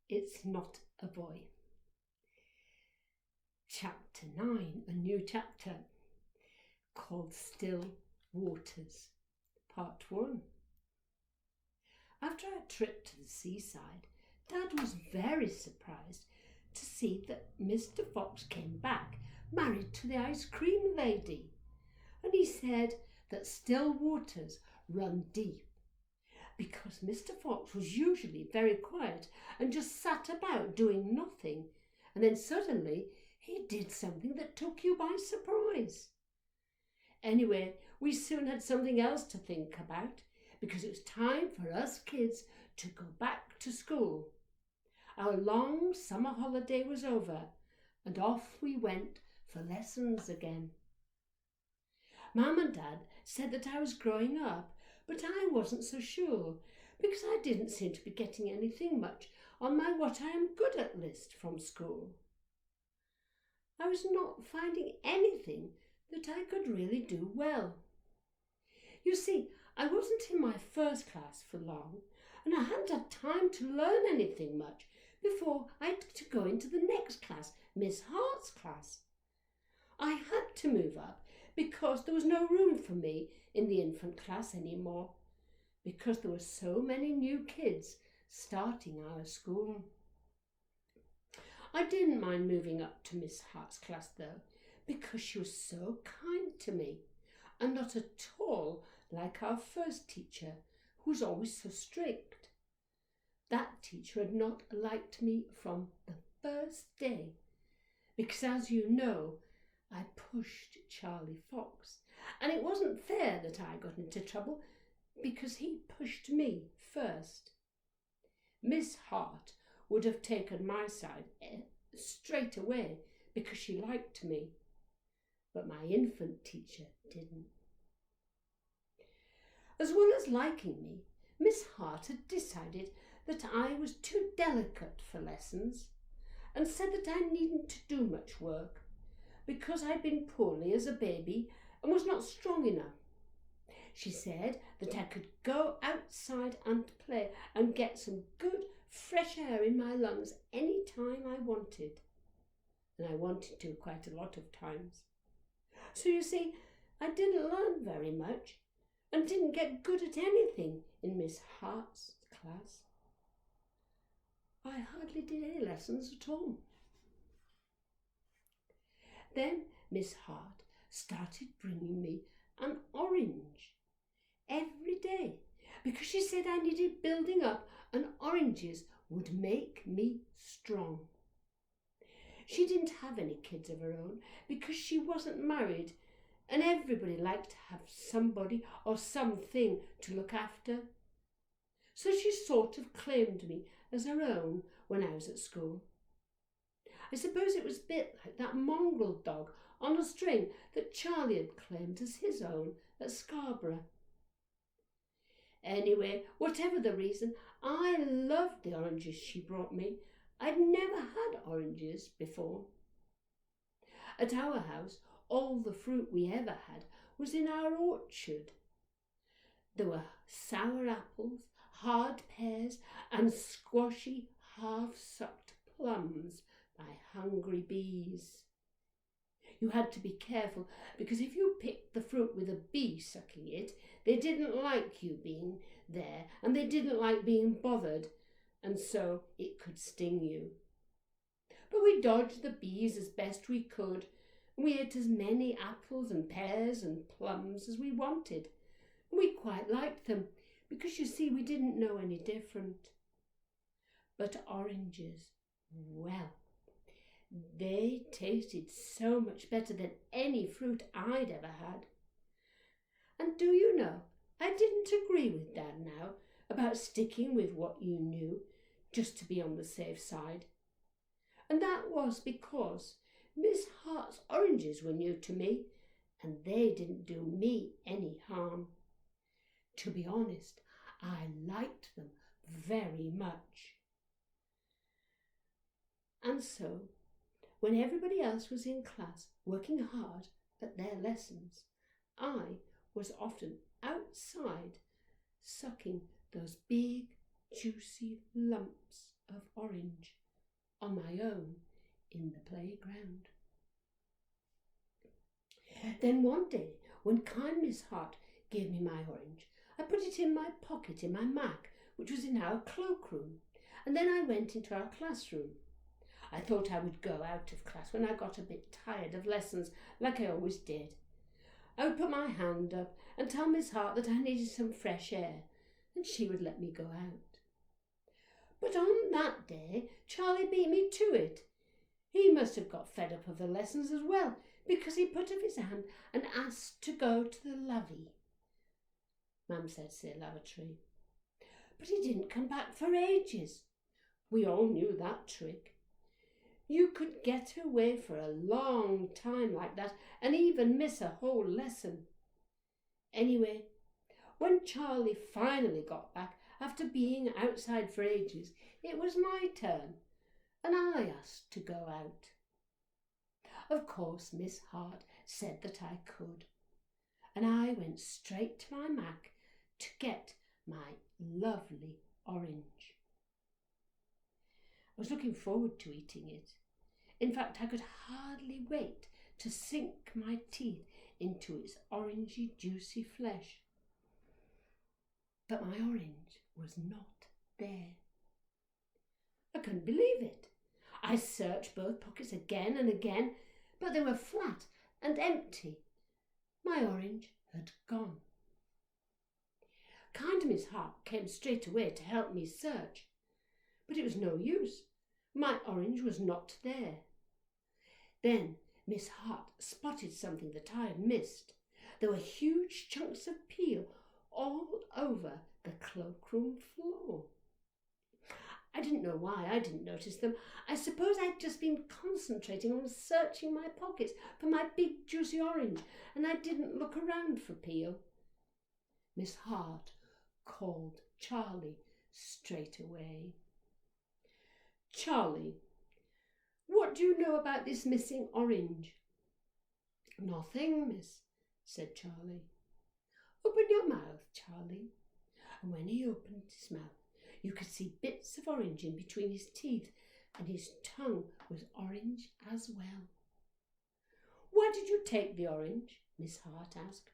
It's Not a Boy. Chapter 9, a new chapter called Still Waters, Part 1. After our trip to the seaside, Dad was very surprised to see that Mr. Fox came back married to the ice cream lady, and he said that still waters run deep, because Mr. Fox was usually very quiet and just sat about doing nothing, and then suddenly he did something that took you by surprise. Anyway, we soon had something else to think about, because it was time for us kids to go back to school. Our long summer holiday was over, and off we went for lessons again. Mum and Dad said that I was growing up, but I wasn't so sure, because I didn't seem to be getting anything much on my what I am good at list from school. I was not finding anything that I could really do well. You see, I wasn't in my first class for long, and I hadn't had time to learn anything much before I had to go into the next class, Miss Hart's class. I had to move up because there was no room for me in the infant class anymore, because there were so many new kids starting our school. I didn't mind moving up to Miss Hart's class though, because she was so kind to me, and not at all like our first teacher, who was always so strict. That teacher had not liked me from the first day, because, as you know, I pushed Charlie Fox, and it wasn't fair that I got into trouble because he pushed me first. Miss Hart would have taken my side straight away because she liked me, but my infant teacher didn't. As well as liking me, Miss Hart had decided that I was too delicate for lessons, and said that I needn't do much work because I'd been poorly as a baby and was not strong enough. She said that I could go outside and play and get some good fresh air in my lungs any time I wanted. And I wanted to quite a lot of times. So you see, I didn't learn very much and didn't get good at anything in Miss Hart's class. I hardly did any lessons at all. Then Miss Hart started bringing me an orange every day, because she said I needed building up and oranges would make me strong. She didn't have any kids of her own because she wasn't married, and everybody liked to have somebody or something to look after. So she sort of claimed me as her own when I was at school. I suppose it was a bit like that mongrel dog on a string that Charlie had claimed as his own at Scarborough. Anyway, whatever the reason, I loved the oranges she brought me. I'd never had oranges before. At our house, all the fruit we ever had was in our orchard. There were sour apples, hard pears, and squashy, half-sucked plums by hungry bees. You had to be careful, because if you picked the fruit with a bee sucking it, they didn't like you being there, and they didn't like being bothered, and so it could sting you. But we dodged the bees as best we could, and we ate as many apples and pears and plums as we wanted, and we quite liked them, because you see we didn't know any different. But oranges, well, they tasted so much better than any fruit I'd ever had. And do you know, I didn't agree with Dad now about sticking with what you knew, just to be on the safe side. And that was because Miss Hart's oranges were new to me, and they didn't do me any harm. To be honest, I liked them very much. And so, when everybody else was in class working hard at their lessons, I was often outside sucking those big, juicy lumps of orange on my own in the playground. Then one day, when kind Miss Hart gave me my orange, I put it in my pocket in my Mac, which was in our cloakroom, and then I went into our classroom. I thought I would go out of class when I got a bit tired of lessons, like I always did. I would put my hand up and tell Miss Hart that I needed some fresh air, and she would let me go out. But on that day, Charlie beat me to it. He must have got fed up of the lessons as well, because he put up his hand and asked to go to the lavvy. Mum said, say lavatory. But he didn't come back for ages. We all knew that trick. You could get away for a long time like that and even miss a whole lesson. Anyway, when Charlie finally got back after being outside for ages, it was my turn, and I asked to go out. Of course, Miss Hart said that I could, and I went straight to my Mac to get my lovely orange. I was looking forward to eating it. In fact, I could hardly wait to sink my teeth into its orangey, juicy flesh. But my orange was not there. I couldn't believe it. I searched both pockets again and again, but they were flat and empty. My orange had gone. Kind Miss Hart came straight away to help me search, but it was no use. My orange was not there. Then Miss Hart spotted something that I had missed. There were huge chunks of peel all over the cloakroom floor. I didn't know why I didn't notice them. I suppose I'd just been concentrating on searching my pockets for my big juicy orange, and I didn't look around for peel. Miss Hart called Charlie straight away. Charlie, what do you know about this missing orange? Nothing, miss, said Charlie. Open your mouth, Charlie. And when he opened his mouth, you could see bits of orange in between his teeth, and his tongue was orange as well. Why did you take the orange? Miss Hart asked.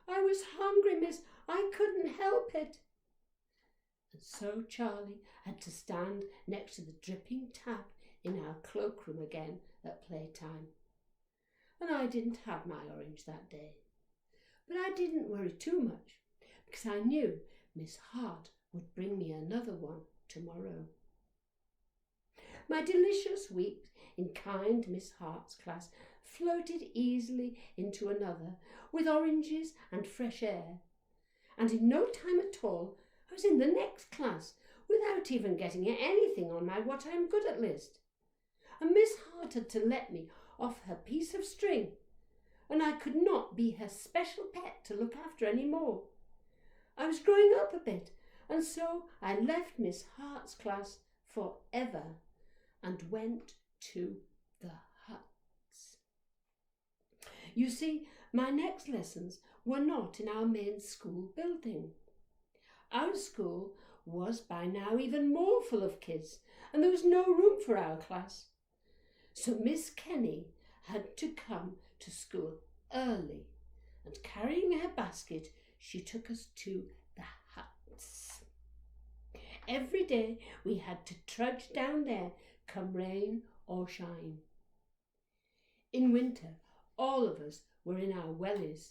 I was hungry, miss. I couldn't help it. And so Charlie had to stand next to the dripping tap in our cloakroom again at playtime. And I didn't have my orange that day. But I didn't worry too much, because I knew Miss Hart would bring me another one tomorrow. My delicious week in kind Miss Hart's class floated easily into another with oranges and fresh air. And in no time at all, I was in the next class without even getting anything on my what I am good at list. And Miss Hart had to let me off her piece of string, and I could not be her special pet to look after any more. I was growing up a bit, and so I left Miss Hart's class forever and went to the huts. You see, my next lessons were not in our main school building. Our school was by now even more full of kids, and there was no room for our class. So Miss Kenny had to come to school early, and carrying her basket, she took us to the huts. Every day we had to trudge down there, come rain or shine. In winter, all of us were in our wellies,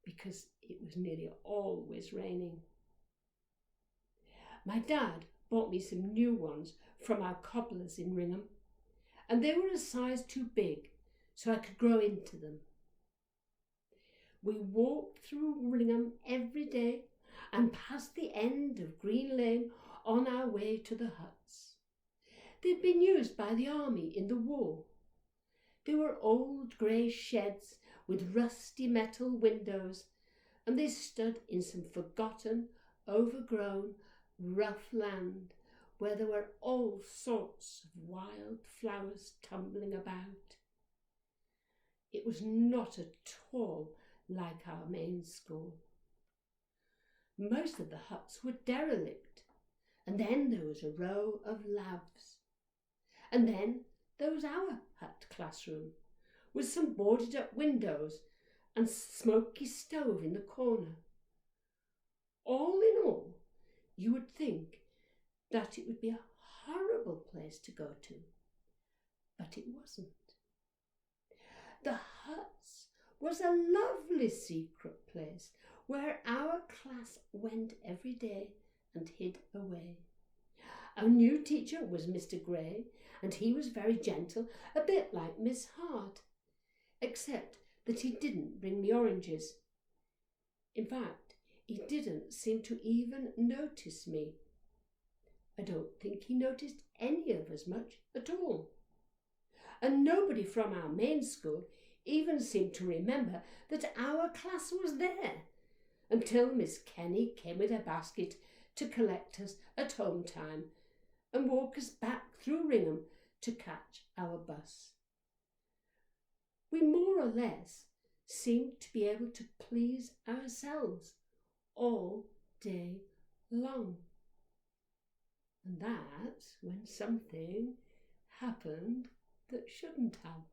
because it was nearly always raining. My dad bought me some new ones from our cobblers in Ringham, and they were a size too big, so I could grow into them. We walked through Ringham every day and past the end of Green Lane on our way to the huts. They'd been used by the army in the war. They were old grey sheds with rusty metal windows, and they stood in some forgotten, overgrown, rough land where there were all sorts of wild flowers tumbling about. It was not at all like our main school. Most of the huts were derelict, And then there was a row of labs. And then there was our hut classroom, with some boarded up windows and smoky stove in the corner. All in all, you would think that it would be a horrible place to go to, but it wasn't. The huts was a lovely secret place where our class went every day and hid away. Our new teacher was Mr. Gray, and he was very gentle, a bit like Miss Hart, except that he didn't bring me oranges. In fact, he didn't seem to even notice me. I don't think he noticed any of us much at all. And nobody from our main school even seemed to remember that our class was there until Miss Kenny came with a basket to collect us at home time and walk us back through Ringham to catch our bus. We more or less seemed to be able to please ourselves all day long. And that's when something happened that shouldn't have.